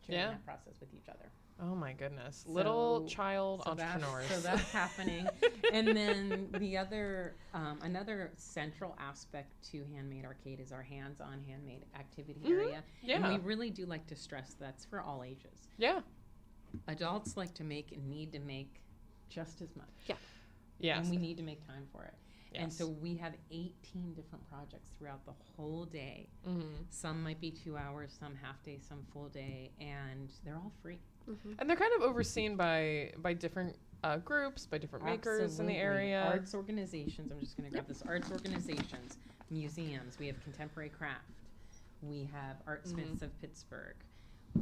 Sharing that process with each other. Oh my goodness. Little child entrepreneurs. So that's happening. And then the other, another central aspect to Handmade Arcade is our hands-on handmade activity area. Yeah. And we really do like to stress that's for all ages. Yeah. Adults like to make and need to make just as much. Yeah. Yes. And we need to make time for it. Yes. And so we have 18 different projects throughout the whole day. Some might be 2 hours, some half day, some full day, and they're all free. And they're kind of overseen by different groups, by different makers in the area. Arts organizations, I'm just going to grab this. Arts organizations, museums. We have Contemporary Craft. We have Artsmiths of Pittsburgh.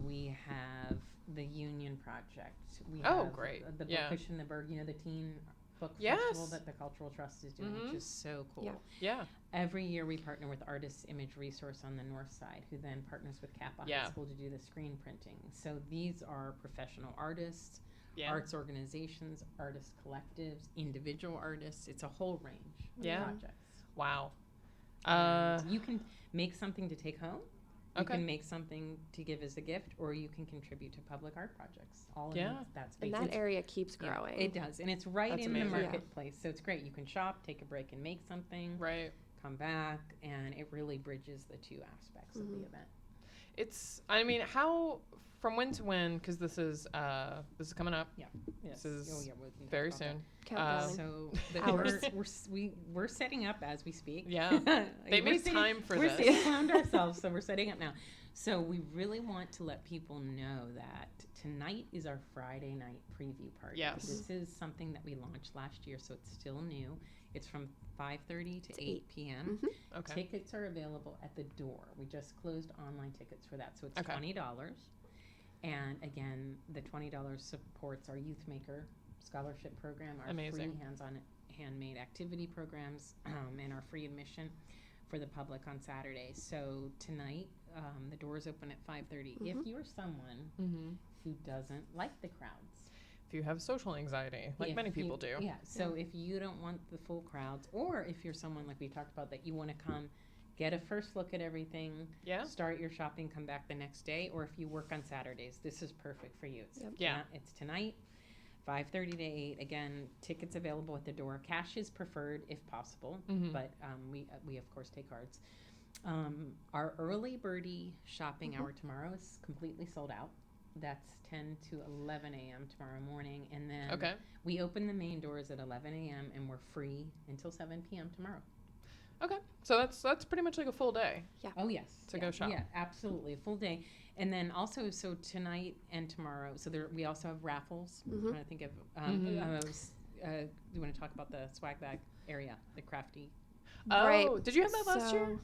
We have the Union Project. We have great. The Bookish in the Berg, the teen book festival that the Cultural Trust is doing, which is so cool. Yeah. Every year we partner with Artists Image Resource on the north side, who then partners with Kappa High School to do the screen printing. So these are professional artists, arts organizations, artist collectives, individual artists. It's a whole range of projects. Wow. You can make something to take home. You can make something to give as a gift, or you can contribute to public art projects. All in that space. And that area keeps growing. It does. And it's right in the marketplace. So it's great. You can shop, take a break and make something. Right. Come back, and it really bridges the two aspects of the event. From when to when, because this is coming up. Yeah. Yes. This is very soon. Countdown. So we're setting up as we speak. Yeah. They made time for this. We're found ourselves, so we're setting up now. So we really want to let people know that tonight is our Friday night preview party. Yes. This is something that we launched last year, so it's still new. It's from 5:30 to 8 p.m. Okay. Tickets are available at the door. We just closed online tickets for that, so it's $20. And again, the $20 supports our Youth Maker Scholarship Program, our free hands-on handmade activity programs, and our free admission for the public on Saturdays. So tonight, the doors open at 5:30. If you're someone who doesn't like the crowds, if you have social anxiety, like many people do. Yeah. So if you don't want the full crowds, or if you're someone like we talked about that you want to come, get a first look at everything, start your shopping, come back the next day, or if you work on Saturdays, this is perfect for you. It's tonight, 5:30 to 8. Again, tickets available at the door. Cash is preferred if possible, but we of course take cards. Our early birdie shopping hour tomorrow is completely sold out. That's 10 to 11 a.m. tomorrow morning, and then we open the main doors at 11 a.m. and we're free until 7 p.m. tomorrow. Okay, so that's pretty much like a full day. Yeah. Oh yes. To go shop. Yeah, absolutely, a full day. And then also, so tonight and tomorrow, so we also have raffles. I'm trying to think of. You want to talk about the swag bag area, the crafty? Oh, did you have that last year?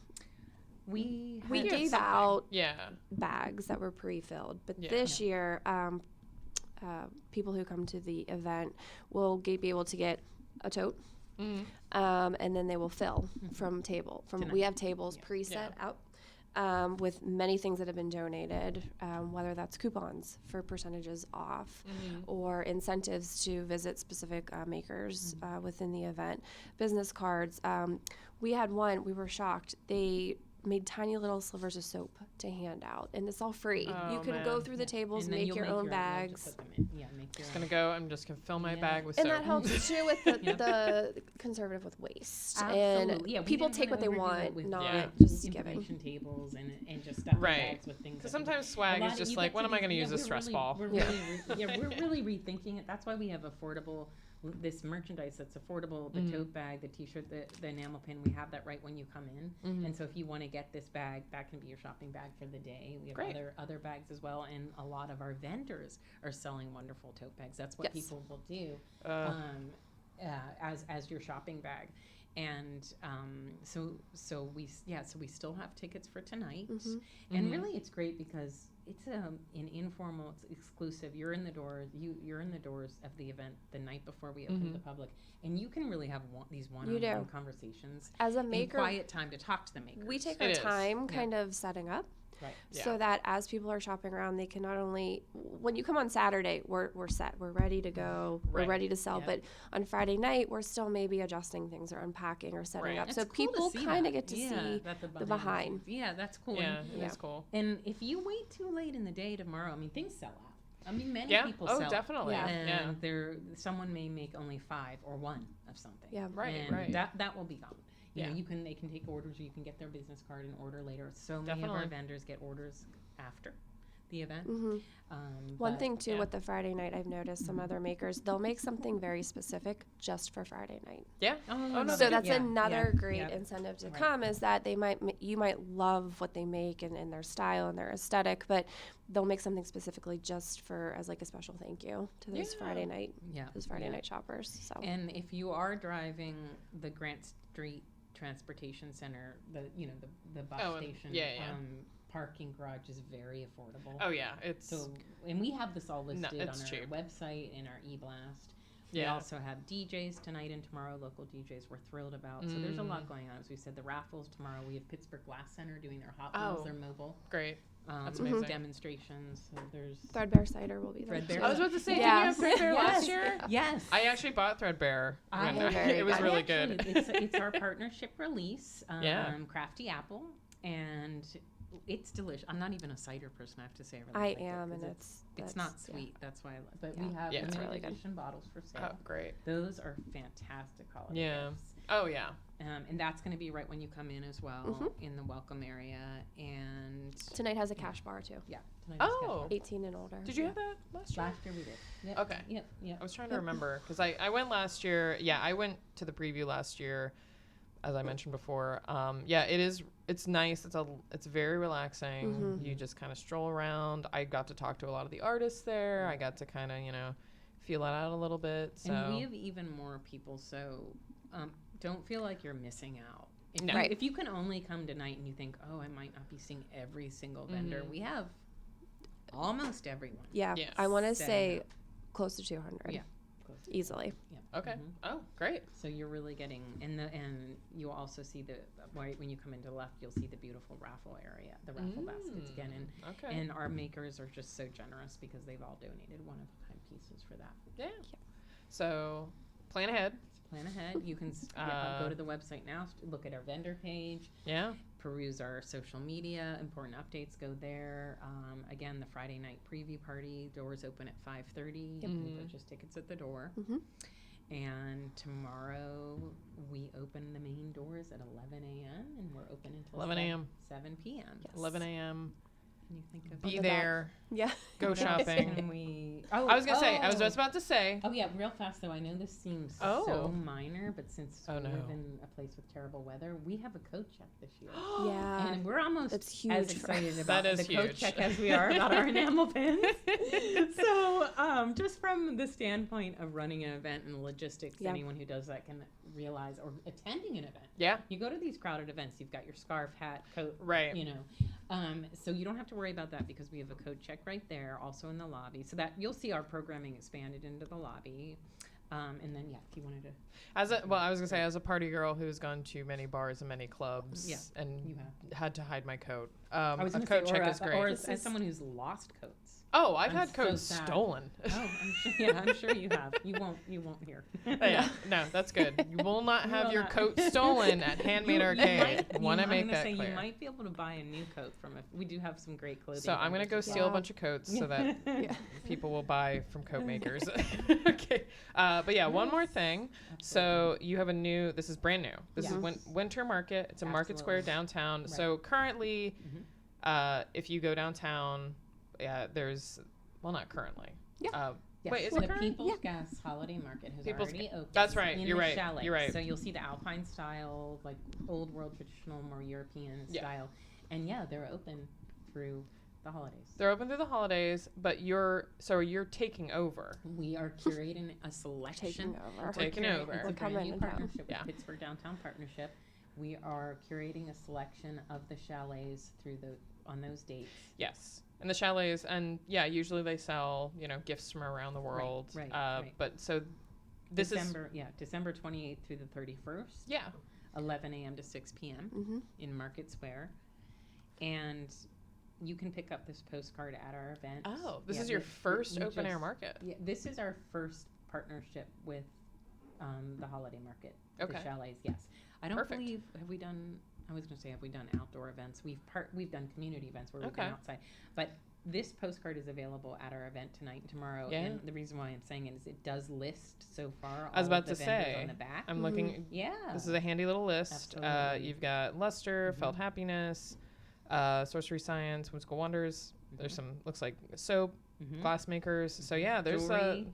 We gave out bags that were pre-filled, but this year, people who come to the event will be able to get a tote. And then they will fill from table. We have tables preset out, with many things that have been donated, whether that's coupons for percentages off or incentives to visit specific makers within the event, business cards. We had one, we were shocked. They made tiny little slivers of soap to hand out, and it's all free. You can go through the tables, and make your own bags. I'm just gonna fill my bag with and soap. that helps too with the conservative with waste. Absolutely. And people take what they want, not just giving. Information tables and just stuff bags with things. Because sometimes swag is just like, when am I gonna use a stress ball? We're really rethinking it. That's why we have this merchandise that's affordable, the tote bag, the t-shirt, the enamel pin. We have that right when you come in. And so if you want to get this bag, that can be your shopping bag for the day. We have other bags as well, and a lot of our vendors are selling wonderful tote bags. That's what people will do as your shopping bag. And so we still have tickets for tonight. And really it's great because it's an informal, it's exclusive. You're in the doors of the event the night before we open to the public, and you can really have these one-on-one conversations as a maker, in quiet time to talk to the makers. We take our time kind of setting up. Right. So that as people are shopping around, they can not only, when you come on Saturday, we're set, we're ready to go, we're ready to sell. But on Friday night, we're still maybe adjusting things or unpacking or setting up. So people kind of get to see the behind. Yeah, that's cool. Yeah, that's cool. And if you wait too late in the day tomorrow, I mean, things sell out. I mean, many people sell. Oh, definitely. And someone may make only 5 or 1 of something. Yeah, and that will be gone. You know, they can take orders, or you can get their business card and order later. So many of our vendors get orders after the event. One thing too with the Friday night, I've noticed some other makers, they'll make something very specific just for Friday night. Yeah. So that's another great incentive to come, is that you might love what they make and their style and their aesthetic, but they'll make something specifically just as like a special thank you to those Friday night night shoppers. So. And if you are driving the Grant Street Transportation Center, the bus station, parking garage is very affordable. Oh yeah, and we have this all listed on our website and our e-blast. We also have DJs tonight and tomorrow, local DJs we're thrilled about. So there's a lot going on. As we said, the raffles tomorrow. We have Pittsburgh Glass Center doing their Hot Wheels, their mobile. Great. That's amazing. Demonstrations. So there's Threadbare cider will be there. I was about to say, did you have Threadbare last year? Yes. I actually bought Threadbare. It was really good. It's our partnership release. Crafty Apple, and it's delicious. I'm not even a cider person, I have to say. I am, and it's not sweet. That's why I love it. But we have limited edition bottles for sale. Oh, great. Those are fantastic holiday gifts. Oh, yeah. And that's going to be right when you come in as well, in the welcome area. And tonight has a cash bar too. Yeah. Oh. 18 and older. Did you have that last year? Last year we did. Yep. Okay. Yep. I was trying to remember because I went last year. Yeah, I went to the preview last year, as I mentioned before. It's nice. It's very relaxing. You just kind of stroll around. I got to talk to a lot of the artists there. I got to kind of feel it out a little bit. So. And we have even more people. So don't feel like you're missing out. If you can only come tonight and you think, I might not be seeing every single vendor, we have almost everyone. Yeah. I want to say close to 200. Yeah. Easily. Yeah. Okay. Oh, great. So you're really getting and you also see when you come into the left, you'll see the beautiful raffle area, the raffle baskets again, and our makers are just so generous because they've all donated one-of-a-kind pieces for that. Yeah. So plan ahead. You can go to the website now, look at our vendor page. Yeah. Peruse our social media, important updates, go there. Again, the Friday night preview party, doors open at 5:30. You can purchase tickets at the door. And tomorrow we open the main doors at 11 a.m. and we're open until 11 a.m. 7 p.m. Yes. 11 a.m. You think of be there. Yeah. Go shopping. I was just about to say. Oh yeah, real fast though. I know this seems so minor, but since we live in a place with terrible weather, we have a coat check this year. Yeah. And we're almost as excited about the coat check as we are about our enamel pins. So just from the standpoint of running an event and logistics, anyone who does that can realize, or attending an event. Yeah. You go to these crowded events, you've got your scarf, hat, coat, right. So you don't have to worry about that because we have a code check right there, also in the lobby. So that you'll see our programming expanded into the lobby. And then, if you wanted to. I was gonna say, as a party girl who's gone to many bars and many clubs, and you had to hide my coat. I was a coat check is great. Or as someone who's lost coats. Oh, I've had coats stolen. Oh, I'm sure you have. You won't hear. No, that's good. You will not have your coat stolen at Handmade Arcade. Want to make that clear. You might be able to buy a new coat from it. We do have some great clothing. So I'm gonna go steal a bunch of coats so that people will buy from coat makers. Okay, but one more thing. Absolutely. So you have this is brand new. This is Winter Market. It's a Market Square downtown. Right. So currently, if you go downtown. There's not currently. Yeah. Wait, is the it current? People's Gas Holiday Market has already opened. That's right. You're right. Chalets. You're right. So you'll see the Alpine style, like old world traditional, more European style, and they're open through the holidays. They're open through the holidays, but you're taking over. We are curating a selection. Taking over. It's a brand new partnership with Pittsburgh Downtown Partnership. We are curating a selection of the chalets on those dates. Yes. And the chalets, and usually they sell, gifts from around the world. Right. But so this is December 28th through the 31st. Yeah. 11 a.m. to 6 p.m. In Market Square. And you can pick up this postcard at our event. Oh, this is your first open air market. Yeah, this is our first partnership with the holiday market. Okay. The chalets, yes. I don't believe, have we done outdoor events? We've done community events where we've been outside. But this postcard is available at our event tonight and tomorrow. Yeah. And the reason why I'm saying it is it does list so far all of the vendors on the back. I'm looking. Yeah. This is a handy little list. You've got Luster, Felt Happiness, Sorcery Science, Whimsical Wonders. There's some, looks like soap, glass makers. So there's jewelry.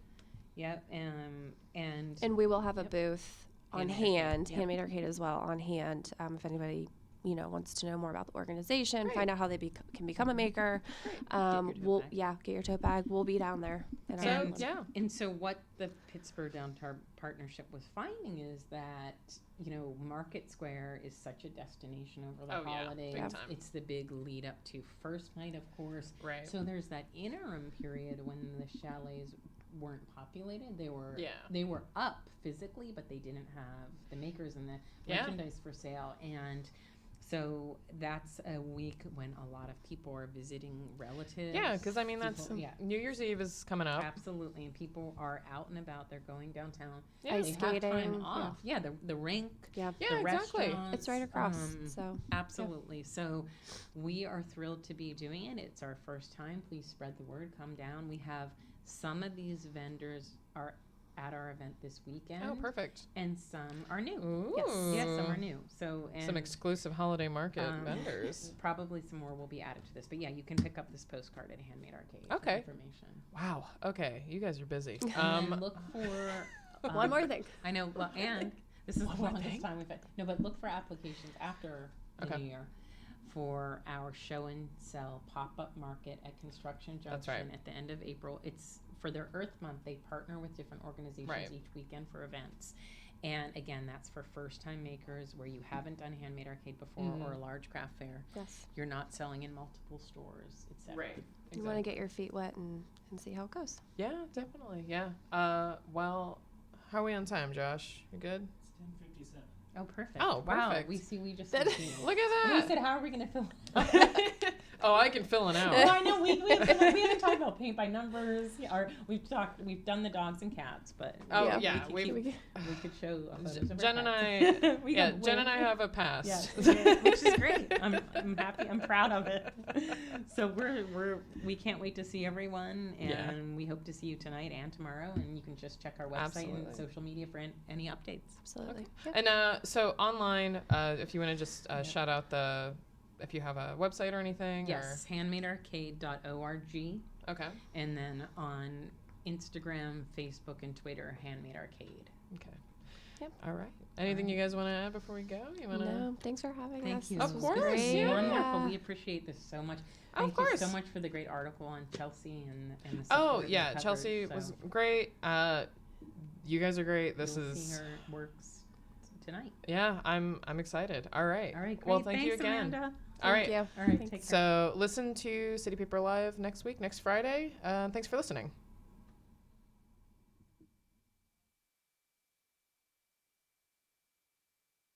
And we will have a booth on hand, Handmade Arcade as well, on hand. If anybody, wants to know more about the organization, find out how they can become a maker. Get your tote bag. We'll be down there. And so what the Pittsburgh Downtown Partnership was finding is that, Market Square is such a destination over the holidays. Big time. It's the big lead up to first night, of course. Right. So there's that interim period when the chalets weren't populated. They were up physically, but they didn't have the makers and the merchandise for sale. And so that's a week when a lot of people are visiting relatives. Yeah, because that's New Year's Eve is coming up. Absolutely, and people are out and about. They're going downtown. Ice skating. Have time off. Yeah, the rink. Yeah, exactly. It's right across. So absolutely. So we are thrilled to be doing it. It's our first time. Please spread the word. Come down. We have some of these vendors are at our event this weekend. Oh, perfect. And some are new. Ooh. Yes, some are new. So some exclusive holiday market vendors. Probably some more will be added to this. But you can pick up this postcard at Handmade Arcade. Okay. For information. Wow. Okay. You guys are busy. And look for one more thing. I know. Well, and this is the longest time we've had. No, but look for applications after the New Year for our show and sell pop-up market at Construction Junction at the end of April. It's for their Earth Month. They partner with different organizations each weekend for events. And again, that's for first-time makers where you haven't done Handmade Arcade before or a large craft fair. Yes. You're not selling in multiple stores, etc. Right. You want to get your feet wet and see how it goes. Yeah, definitely. Yeah. Well, how are we on time, Josh? You good? It's 10:57. Oh, perfect. Oh, wow. perfect. We just look at that. We said, how are we going to fill it out? Oh, I can fill an hour. Well, I know we haven't talked about paint by numbers. Or we've done the dogs and cats, but we could show. Jen and I, Jen and I have a past, which is great. I'm happy. I'm proud of it. So we can't wait to see everyone, and we hope to see you tonight and tomorrow. And you can just check our website and social media for any updates. Absolutely. Okay. And so online, if you want to just shout out if you have a website or anything. Yes, handmadearcade.org. Okay. And then on Instagram, Facebook, and Twitter, Handmade Arcade. Okay. Yep. All right. Anything you guys want to add before we go? No, thanks for having us. Thank you. Of course. Great. Wonderful. We appreciate this so much. Thank you so much for the great article on Chelsea and the support Chelsea was great. You guys are great. This is see her works tonight. Yeah, I'm excited. All right. All right. Great. Well, thank you again. Amanda. All right. Thank you. All right. Take care. So listen to City Paper Live next Friday. Thanks for listening.